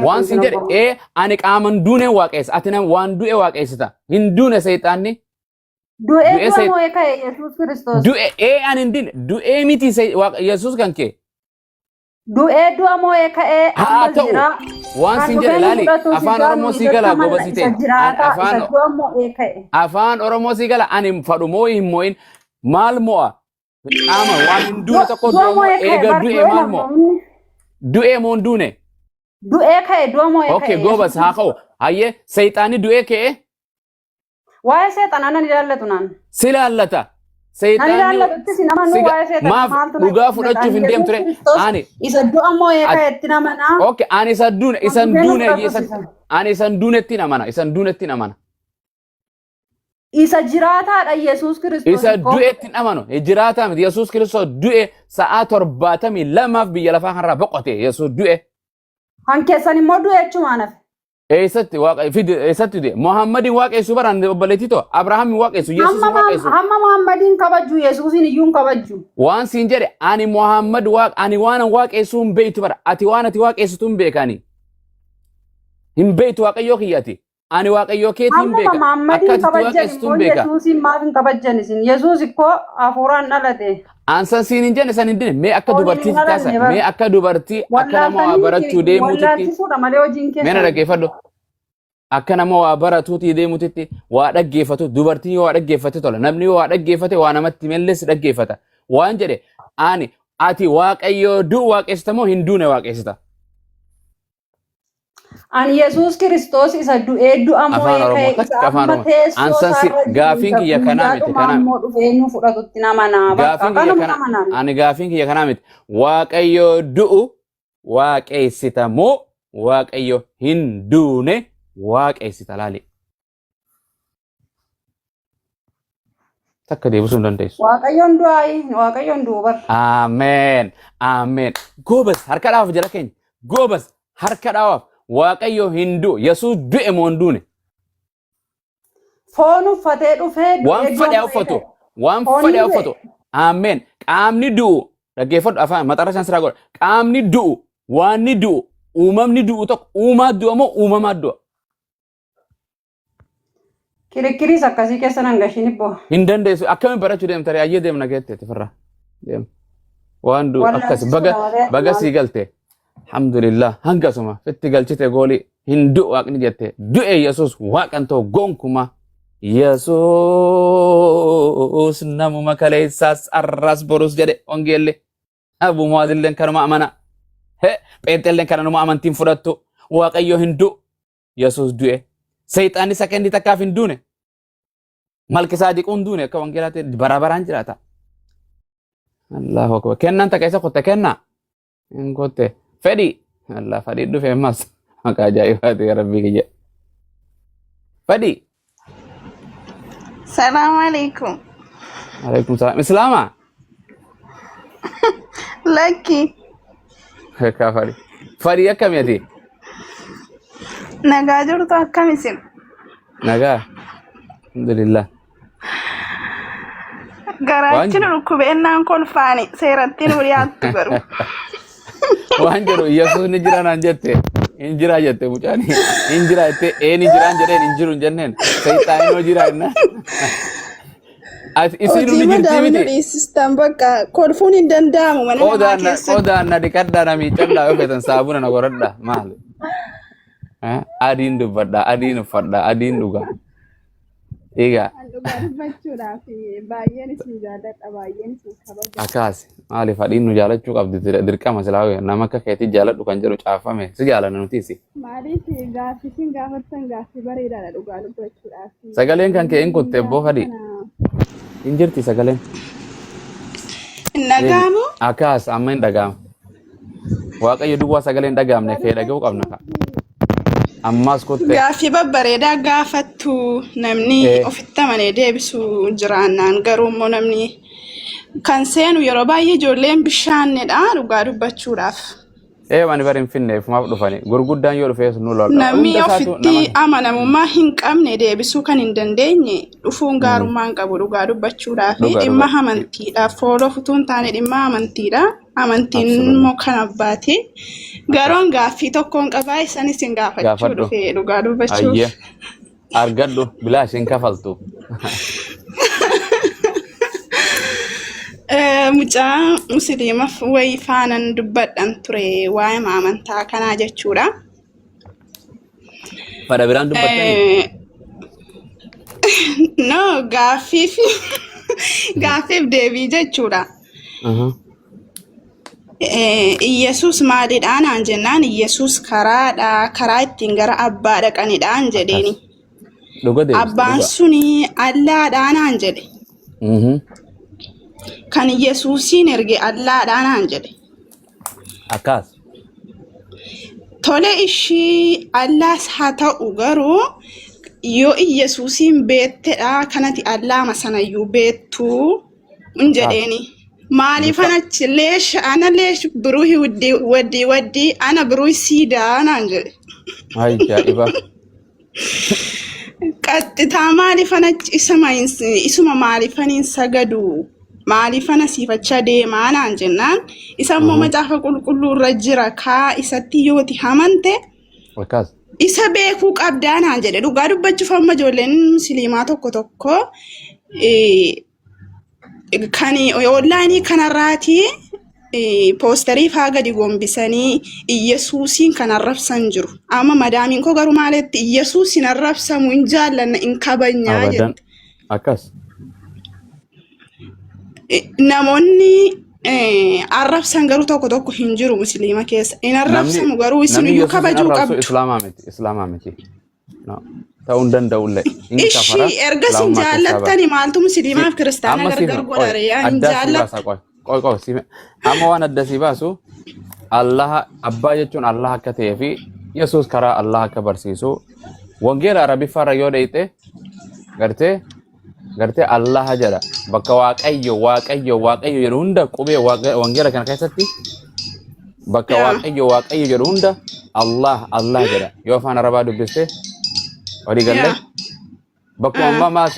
waan sin jedhe ani qaaman duune waaqessa ati nama waan du'e waaqessita hin duune seexaanni du'e moo eeka Yesuus Kiristoos du'e ani hin dine du'e miti Yesuus kan kee du'e du'a moo eeka haa ta'u waan sin jedhe laali afaan Oromoo sii gala gobasite afaan Oromoo sii gala ani fadhu moo hin moo'in maal mo'a qaama waan hin duune tokko eega du'e maal mo'a du'e moo hin duune du'e ka'e du'a moo eeka okay gobas haa ka'u hayyee seexaanni du'e ka'e waa'ee seexanaa nan ilaallatu naan si laallata seexaanni maaf dhugaa fudhachuuf hin deemture ani isa du'a moo eeka itti namanaa okay ani isan duunetti namana isan duunetti namana isa jiraataadha Yesuus Kiristoos isa du'etti namano jiraataa miti Yesuus Kiristoos du'e sa'aa 72 biyya lafaa kanarraa boqote Yesuus du'e hankeessan immoo du'e jechumaan hafe eessatti eessatti du'e Muhammadin waaqessu baran obboleetti too Abrahaamin waaqessu Yesuus waaqessu hamma Muhammadin kabajju Yesuusin iyyuu kabajju waan siin jedhe ani Muhammad ani waan waaqessu hin beektu bara ati waan ati waaqessitu hin beekani hin beektu waaqayyoo kiyyati ani waaqayyoo keetii hin beeka akka ati waaqessitu hin beeka Yesuusin maaf hin kabajjan isin Yesuus ikkoo hafuuraan dhalate ansan siin hin jenne san hin dine mee akka dubartii taasa mee akka dubartii akka nama waa barachuu deemuutitti meena dhaggeeffadhu akka nama waa baratuutii deemuutitti waa dhaggeeffatu dubartii waa dhaggeeffate tola namni waa dhaggeeffate waa namatti mellis dhaggeeffata waan jedhe ani ati waaqayyoo du'u waaqessita moo hin duune waaqessita ani Yesuus Kiristoos isa du'ee du'a moo eeka isa amma teessoo gaafiin kiyya kanaa miti kanaa dhufeenyu fudhatutti namanaa bakka kanuma namanaa ani gaafiin kiyya kanaa miti waaqayyoo du'u waaqessita moo waaqayyo hin duune waaqessita laali takka deebisuu hin dandeessu waaqayyoon du'u bar ameen ameen goobas harka dhaawaaf jala keenya goobas harka dhaawaaf waaqayyo hindu Yesuus du'e moo hin duune foon uffatee dhufee waan fedhe uffatu ameen qaamni du'u dhaggeeffadhu afaan maxara san siraa godha qaamni du'u waan ni du'u uumamni du'u tokko uumaa du'a moo uumamaa du'a kirikiriis akkasii keessa nan gashin ibbo hin dandeessu akkamiin barachuu deemta ayyee deemna geette firra deem waan du'u akkas baga sii galte alhamdulillah hanga suma fitti galchite gooli hin du'u waaqni jette du'e Yesuus waaqan ta'u gonkuma Yesuus namuma kaleessaas arras borus jedhe ongeelle abu muwaadilleen kanuma amana pheenxelleen kanuma amantiin fudhattu waaqayyo hin du'u Yesuus du'e seexaanni sakendi takkaaf hin duune malkisaadiquun duune akka wangeelaatti barabaraan jiraata Allahu akbar kennan takka isa qotte kenna hin qotte fedi Allah fedi dhufe mas maka ajaibaati rabbi kiyya fedi Assalamu alaikum alaikum salam islama Lucky ka fadi akkam yati nagaa jirtu akkam isin nagaa alhamdulillah garaachin rukkubeenaan kolfaani seeratti nu dhiyaattu garuu waan jedhu Yesuus ni jira naan jette hin jira jette mucaani hin jira jette ni jiraan jedheen hin jiru jenneen seexaanii no jira inna isiinu ni jirti miti sistem bakka kolfuun hin danda'amu mana namaa keessa odaan na dikadda na miicadda yoo feetan saabuna na goradha maali adiin dubbadha adiin uffadha adiin dhuga egaa dubbachuudhaaf baay'een isin jaalladha baay'een isin kabaja akaasi maaliif adiin nu jaalachuu qabdi dirqama silaa nama akka keetii jaaladhu kan jedhu caafame si jaalanna nutiisi maaliif gaaffiin gaafattan gaaffii bareedaadha dhugaa dubbachuudhaaf sagaleen kan kee hin kutte boo fadi hin jirti sagaleen hin dhagaamu akaas amma hin dhagaamu waaqayyo duwwaa sagaleen dhagaamne kee dhaga'uu qabna ka ammas kutte gaaffii babbareedaa gaafattu namni ofitti amanee deebisuu jiraannaan garuu immoo namni kan seenu yeroo baay'ee ijoolleen bishaannedha dhugaa dubbachuudhaaf wani barin finneef maaf dhufani gurguddaan yoo dhufee nu lolta namni ofitti amanamummaa hin qabne deebisuu kan hin dandeenye dhufuun gaarummaa hin qabu dhugaa dubbachuudhaaf dhimma amantiidhaaf fooloo futuun taane dhimma amantiidha amantiin Absolutely. immoo kan abbaati. Garoon gaaffii tokkoon qabaa isanis hin gaafachuu Gaafadhu. dhufee dhugaa dubbachuuf. Ayye. Argadhu bilaash hin kafaltu. Mucaa musliimaaf wayii faanan dubbadhan ture waa'ee amantaa kanaa jechuudha. Fadha biraan dubbattanii? No, gaaffiif deebii jechuudha. Iyesuus maalidhaan aan jennaan Iyesuus karaadha, karaa ittiin gara abbaa dhaqanidhaan jedheeni. Dhuga deebiste Abbaan dhuga. suni Allaadhaan aan jedhe. Kan Iyesuusiin erge Allaadhaan aan jedhe. Akkas. Tole ishii Allaas haa ta'u garuu yoo Iyesuusiin beettedha kanati Allaama sanayyuu beettuu hin jedheeni. Maaliif anachi leesh ana leesh biruuhi waddii ana biruuhi siidaa naan jedhe. Ajaa'iba. Qaxxitaa maaliif anachi isuma maaliifaniin sagadu maaliifana siifachaa deemaa naan jennaan isa immoo macaafa qulqulluu irra jira kaa isatti yooti hamante Akkas. isa beekuu qabdaa naan jedhe dhugaa dubbachuuf amma ijoolleen musliimaa tokko kan onlaayinii kanarraati poosterii faa gadi gombisanii Iyesuusiin kan arrabsan jiru. Amma madaamiin koo garuu maalitti Iyesuusin arrabsamu hin jaallanna hin kabajnaa Abadan. jette. Akkas. Namoonni arrabsan garuu tokko hin jiru musliima keessa. Hin arrabsamu garuu isin iyyuu kabajuu qabdu. Islaamaa miti. Islaamaa miti. No. Ta'uu hin danda'ullee. Ishii erga sin jaallattani maaltu musliimaaf kiristaana gargar godhare hin jaallattu. Qoy. Amma waan adda si baasu Allah abbaa jechuun Allah akka ta'ee fi Yesuus karaa Allah akka barsiisu wangeela Arabiffaa yoo dheeyite gartee Allah jedha bakka waaqayyo jedhu hunda qubee wangeela kana keessatti bakka waaqayyo jedhu hunda Allah jedha yoo afaan Arabaa dubbiste walii galle bakka ammaa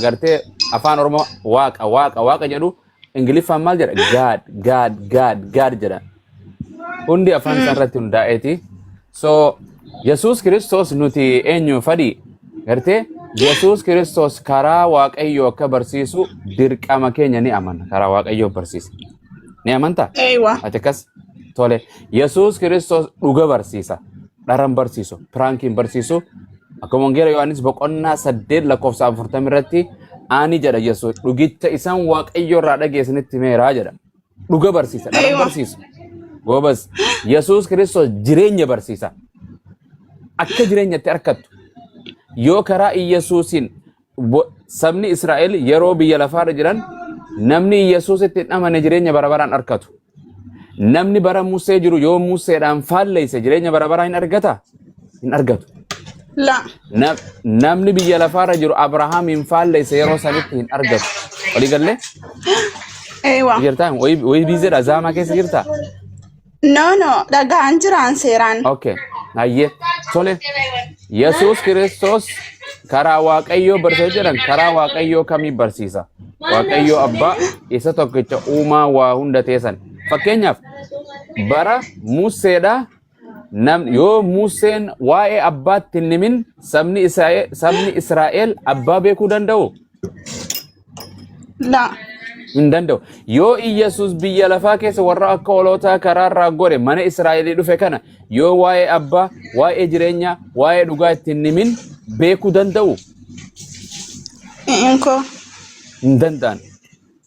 gartee afaan Oromoo waaqa jedhu Ingiliffaan maal jedha God jedha hundi afaan isaa irratti hundaa'eeti. So Yesuus Kiristoos nuti eenyu fadhi gartee Yesuus Kiristoos karaa waaqayyoo akka barsiisu dirqama keenya ni amanna karaa waaqayyoo barsiisa. Ni amantaa? Ati akkas tole Yesuus Kiristoos dhuga barsiisa dharan barsiisu piraankiin barsiisu akkuma wangeela Yohaannis boqonnaa 8:40 irratti ani jedha Yesuus dhugicha isaan waaqayyoo irraa dhageessanitti meeraa jedha dhuga barsiisa dharan barsiisu. Gobas Yesuus Kiristoos jireenya barsiisa akka jireenyatti harkattu yoo karaa Yesuusin sabni Israa'el yeroo biyya lafaarra jiran namni Yesuusitti hin amane jireenya barabaraan harkatu namni bara Musee jiru yoo Museedhaan faalleesse jireenya barabaraa hin argatu namni biyya lafaarra jiru Abrahaam hin faalleesse yeroo sanitti hin argatu walii galle jirtaa way biizeedha zaamaa keessa jirtaa No, dhagaan jiraan seeraan. Okay. Ayyee tole Yesuus Kiristoos karaa waaqayyoo barsiisa jedhan karaa waaqayyoo kamii barsiisa waaqayyoo abbaa isa tokkicha uumaa waa hunda teessan fakkeenyaaf bara Museedha yoo Museen waa'ee abbaatti hin himin sabni Israa'el abbaa beekuu danda'u? Hin danda'u. Yoo Iyesuus biyya lafaa keessa warra akka hoolotaa karaarraa godhe mana Israa'elii dhufe kana yoo waa'ee abbaa, waa'ee jireenyaa, waa'ee dhugaa ittiin himin beekuu danda'u? Hin danda'an.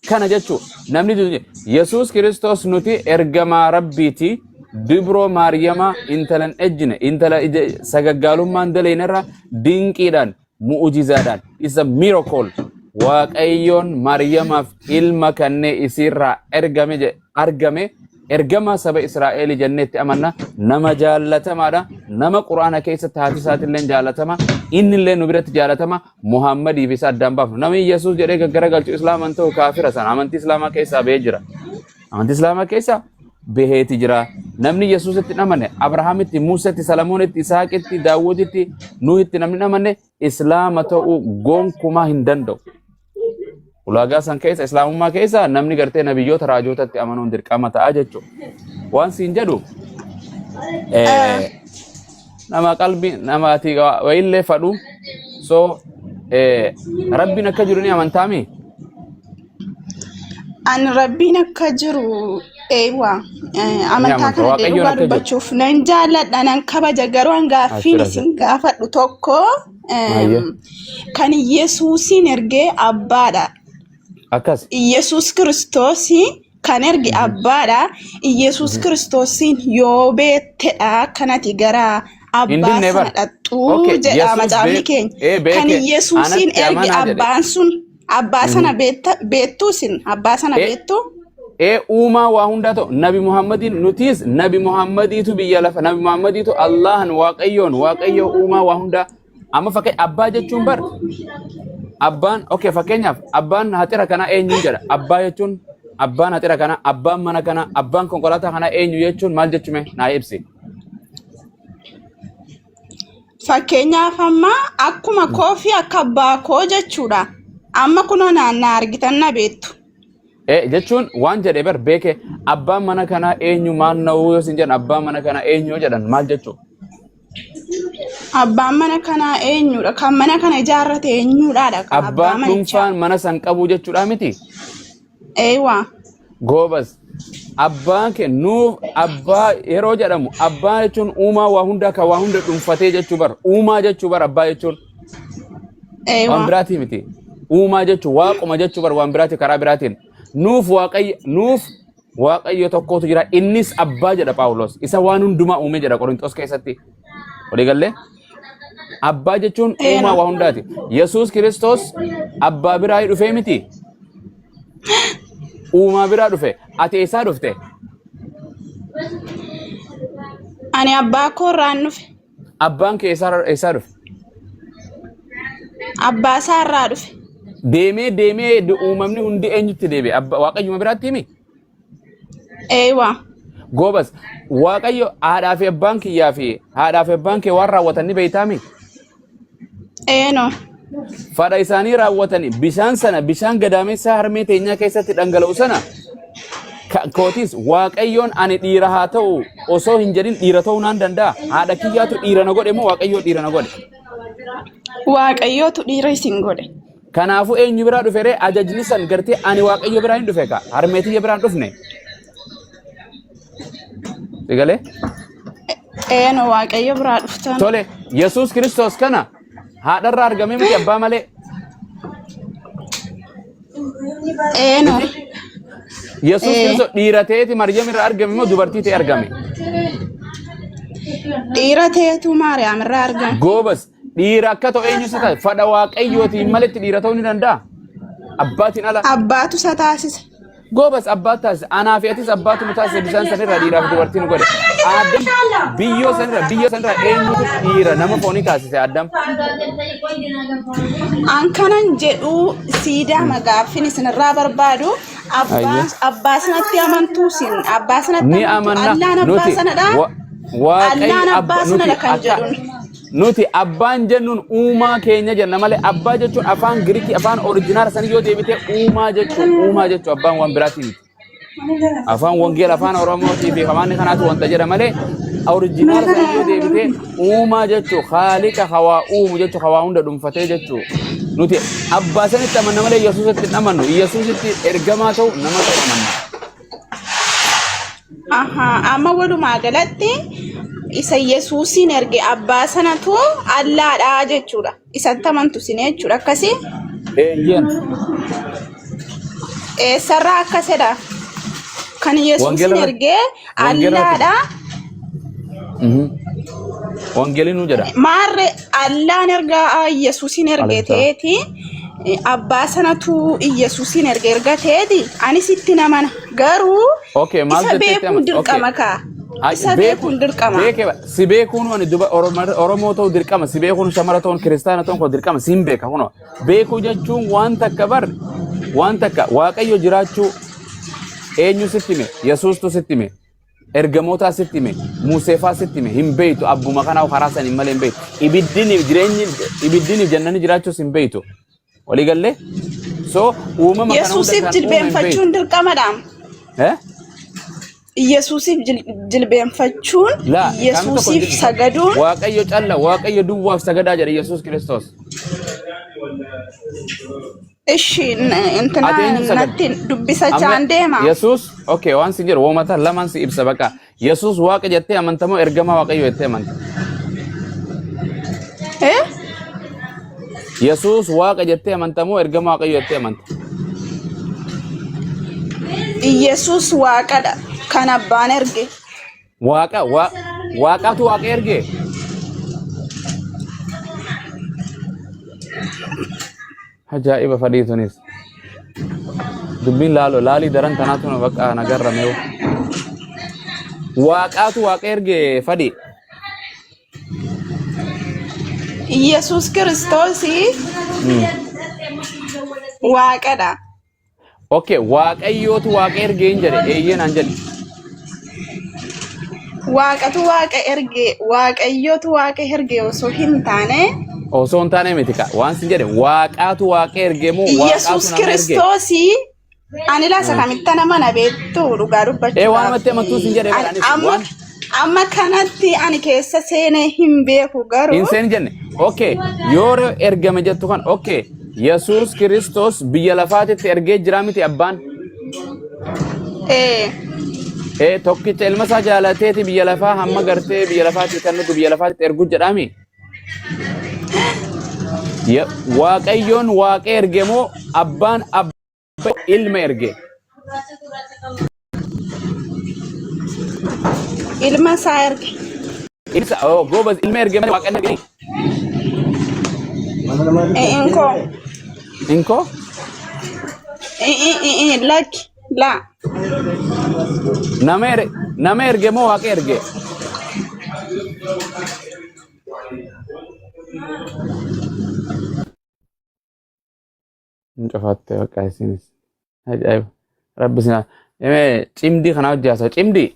Kana jechuun namni Yesuus Kiristoos nuti ergamaa Rabbiiti Dibro Maariyamaa intalan ejjine intala sagaggaalummaan daleenarra dinqiidhaan mu'ujizaadhaan isa miracle waaqayyoon Maariyamaaf ilma kannee isiirraa argame ergama saba Israa'el jennetti amanna nama jaallatamaadha nama Qur'aana keessatti haati isaatillee jaallatama inni illee nu biratti jaallatama Muhammadii fi addaan baafnu namni Yesuus jedhee gaggaragalchu islaaman ta'u kaafira sana amantii islaamaa keessaa bahee jira amantii islaamaa keessaa beheeti jira namni Yesuusitti namane Abrahaamitti Muusetti Salamoonitti Isaaqitti Daawuditti Nuuhitti namni namane islaama ta'uu gonkumaa hin danda'u ulaagaa san keessa islaamummaa keessa namni gartee nabiyyoota raajootatti amanuun dirqama ta'a jechuudha. Waan siin jedhu nama qalbii namaati wayillee fadhu so rabbiin akka jiru ni amantaami. An rabbiin akka jiru eewa amantaa kana dhugaa dubbachuuf nan jaalladha nan kabaja garuu an gaaffiin isin gaafadhu tokko kan Yesuusin ergee abbaadha. Akkas. Yesuus Kiristoos kan erge abbaadha. Yesuus Kiristoosin yoo beettedha kanati gara abbaa sana dhaqxuu jedha macaafni keenya. Kan Yesuusin erge abbaan sun abbaa sana beettuusin abbaa sana beettu. Uumaa waa hundaa ta'u Nabi Muhammadin nutis Nabi Muhammadiitu biyya lafa Nabi Muhammadiitu Allahan waaqayyo uumaa waa hundaa amma fakkee abbaa jechuun bar abbaan okay fakkeenyaaf abbaan hatira kana eenyu jedha abbaa jechuun abbaan hatira kana abbaan mana kana abbaan konkolaataa kana eenyu jechuun maal jechume naa ibsi. Fakkeenyaaf amma akkuma koofii akka abbaa koo jechuudha amma kunoo naannaa argitan na beektu. Jechuun waan jedhee bar beeke abbaan mana kana eenyu maal na'uu yoo sin jedhan abbaan mana kana eenyu jedhan maal jechuu? Abbaan mana kana eenyudha kan mana kana ijaarrate eenyudha abbaan dhuunfaan mana san qabu jechuudha miti? Eewa. Goobas abbaan kee nuuf abbaa yeroo jedhamu abbaa jechuun uumaa waa hundaa kan waa hunda dhuunfatee jechuu bar uumaa jechuu bar abbaa jechuun waan biraatii miti uumaa jechuun waaquma jechuu bar waan biraatii karaa biraatiin nuuf waaqayyo tokkotu jira innis abbaa jedha Phaawulos isa waan hundumaa uume jedha Qorintos keessatti walii galee abbaa jechuun uumaa waa hundaati. Yesuus Kiristoos abbaa biraa dhufee miti uumaa biraa dhufe ati eessaa dhufte? Ani abbaa koorraan dhufe. Abbaan kee eessaa dhufe? Abbaa isaarraa dhufe. Deemee uumamni hundi eenyutti deebi'e? Waaqayyuma biraatti himi? Eewa. Goobas waaqayyo haadhaa fi abbaan kiyyaa fi haadhaa fi abbaan kee waan raawwatan ni beeytaami? Eeno. Fadha isaanii raawwatanii bishaan gadaamessaa harmee teenyaa keessatti dhangala'u sana kootis waaqayyoon ani dhiira haa ta'u osoo hin jedhin dhiira ta'uu naan danda'a. Haadha kiyyaatu dhiira na godhe moo waaqayyoo dhiira na godhe? Waaqayyootu dhiira isin godhe. Kanaafuu eenyu biraa dhufe ree ajajni san gartee ani waaqayyo biraa hin dhufe ka harmee tiyya biraa hin dhufne. Sigalee? Eeno waaqayyo biraa dhuftan. Tole Yesuus Kiristoos kana haadharraa argame miti abbaa malee. Eeno. Yesuus Kiristoos dhiira ta'eeti Maryam irraa argame moo dubartii ta'e argame? Dhiira ta'eetu Maariyaam irraa argame. Goobas dhiira akka ta'u eenyu isa taate fadha waaqayyootiin maletti dhiira ta'uu ni danda'a. Abbaatiin ala. Abbaatu isa taasise. Goobas abbaatu taasise anaa fi atis abbaatu nu taasise bishaan sanirraa dhiiraaf dubartiin godhe. Adam biyyoo sanirraa eenyutu dhiira nama foonii taasise Adam? An kanan jedhu siidaa magaaffin isinirraa barbaadu abbaa sanatti amantuu sin abbaa sanatti ni amanna Allaan abbaa sanadha kan jedhuun. Nuti abbaan jennuun uumaa keenya jenna malee abbaa jechuun afaan Giriikii afaan oriijinaala sanii yoo deebite uumaa jechuun abbaan waan biraatii miti. Afaan wangeela afaan Oromootii fi afaan kanaatu wanta jedha malee oriijinaala sanii yoo deebite uumaa jechuun haaliqa hawaa uumu jechuun hawaa hunda dhuunfatee jechuun. Nuti abbaa sanitti amanna malee Yesuusitti hin amannu. Yesuusitti ergamaa ta'u nama ta'u amanna. Amma walumaa galatti isa Yesuusin erge abbaa sanatu Allaadha jechuudha. Isatti amantu sin jechuudha akkasii. Eessarraa akkasidha. Kan Yesuusin erge Allaadha. Wangeelii nu jedha. Maarre Allaan erga Yesuusin erge ta'eeti abbaa sanatu Yesuusin erga ta'eeti anis itti namana garuu isa beekuun dirqama kaa. Isa beekuun dirqama. Si beekuun wani duba Oromoo ta'uu dirqama si beekuun shamara ta'uun kiristaana ta'uun kun dirqama siin beeka kunoo beekuu jechuun waan takka bar waan takka waaqayyo jiraachuu eenyu sitti hime Yesuustu sitti hime ergamootaa sitti hime Museefaa sitti hime hin beeytu abbuma kanaa karaa san hin malee hin beeytu ibiddiniif jannani jiraachuus hin beeytu walii gallee So uumama kana hunda Yesuusiif kan uume hin beektu. jilbeenfachuun dirqamadha. Eh? Yesuusiif jilbeenfachuun La Yesuusiif sagaduun waaqayyo calla waaqayyo duwwaaf sagadaa jedhe Yesuus Kiristoos. ishi intina Ati eenyuuf sagad? natti dubbisa chaan deema. Yesuus okay waan si jedhu woomata lamaan si ibsa baqa. Yesuus waaqa jettee amantamoo ergamaa waaqayyo jettee amanta? Eh? Yesuus waaqa jettee amantamoo ergamaa waaqayyo jettee amanta? Yesuus waaqadha kan abbaan erge. Waaqatu waaqa erge. Ajaa'iba fadhii tunis. Dubbiin laalii daran kanaatu na baqa nagarrame. Waaqatu waaqa erge fadhii. Yesuus Kiristoos waaqadha. Okay, waaqayyootu waaqa erge hin jedhe eeyyeen an jedhe. Waaqatu waaqa erge waaqayyootu waaqa erge osoo hin taane Osoo hin taane miti ka waan si jedhe waaqatu waaqa erge moo waaqatu Yesuus nama erge? Kiristoos ani laasa kamitti nama na beektu dhugaa dubbachuudhaaf. Waan amatti amantuu sin jedhe waan amma kanatti ani keessa seenee hin beeku garuu. hin seen jenne. Okay, yoo ergame jettu kan okay. Yesuus Kiristoos biyya lafaatitti ergee jira miti abbaan. Tokkicha ilma isaa jaalateeti biyya lafaa hamma gartee biyya lafaatti kan nuti biyya lafaatti ergu jedhami. Waaqayyoon waaqa erge moo abbaan ilma erge? Ilma isaa erge. Goobas ilma erge malee waaqa erge. Inko. Lakki. La. Nama erge moo waaqa erge? Incofatte bakka isinis. Ajaa'iba. Rabbi sinaa. Cimdii kana hojjaasa. Cimdii.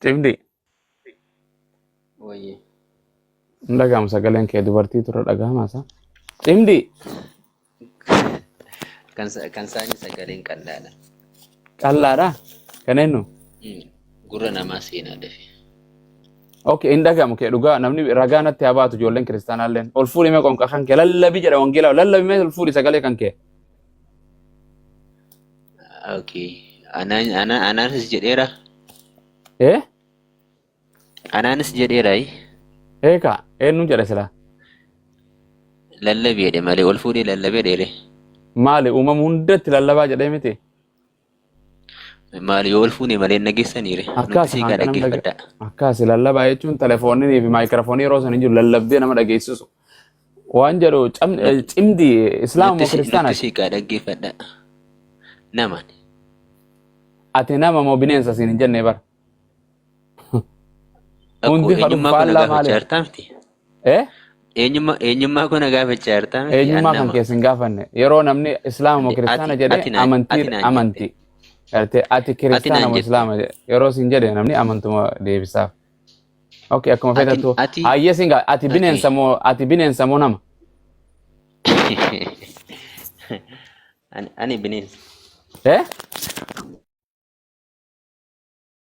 Cimdii. Wayye. Hin dhaga'amu sagaleen kee dubartii turre dhaga'amaasa. Cimdii. Kan isaanii sagaleen qal'aadha. Qal'aadha? Kan eenyu? Gurra namaa seenaa dafe. Okay, hin dhaga'amu kee dhugaa namni ragaa natti haa baatu ijoolleen kiristaanaalleen. Ol fuudhimee qonqa kan kee lallabii jedha wangeelaa lallabimee ol fuudhi sagalee kan kee. Okay. Anaanis jedheera. Anaanis jedheera. Eeka eenyu jedhe silaa? Lallabeedhe malee ol fuudhee lallabee dheere. Maali uumamu hundatti lallabaa jedhee miti? Maali yoo ol fuudhee malee nageessaniire. Akkaasi lallabaa jechuun telefoonii fi maayikiraafoonii yeroo san hin jiru lallabdee nama dhageessisu. Waan jedhu cimdii islaama moo kiristaanaati? Nuti siiqaa dhaggeeffadha. Namaan. Ati nama moo bineensa siin hin jennee bara? Hundi eenyummaa kana gaafachaa jirtaa miti? Eenyummaa kana gaafachaa jirtaa miti? Eenyummaa kan keessa hin gaafanne. Yeroo namni islaama moo kiristaana jedhee amantii. Ati kiristaana moo islaama yeroo siin jedhe namni amantuma deebisaaf. Okay, akkuma feetattu. Hayyee siin ati bineensa moo nama? Ani bineensa.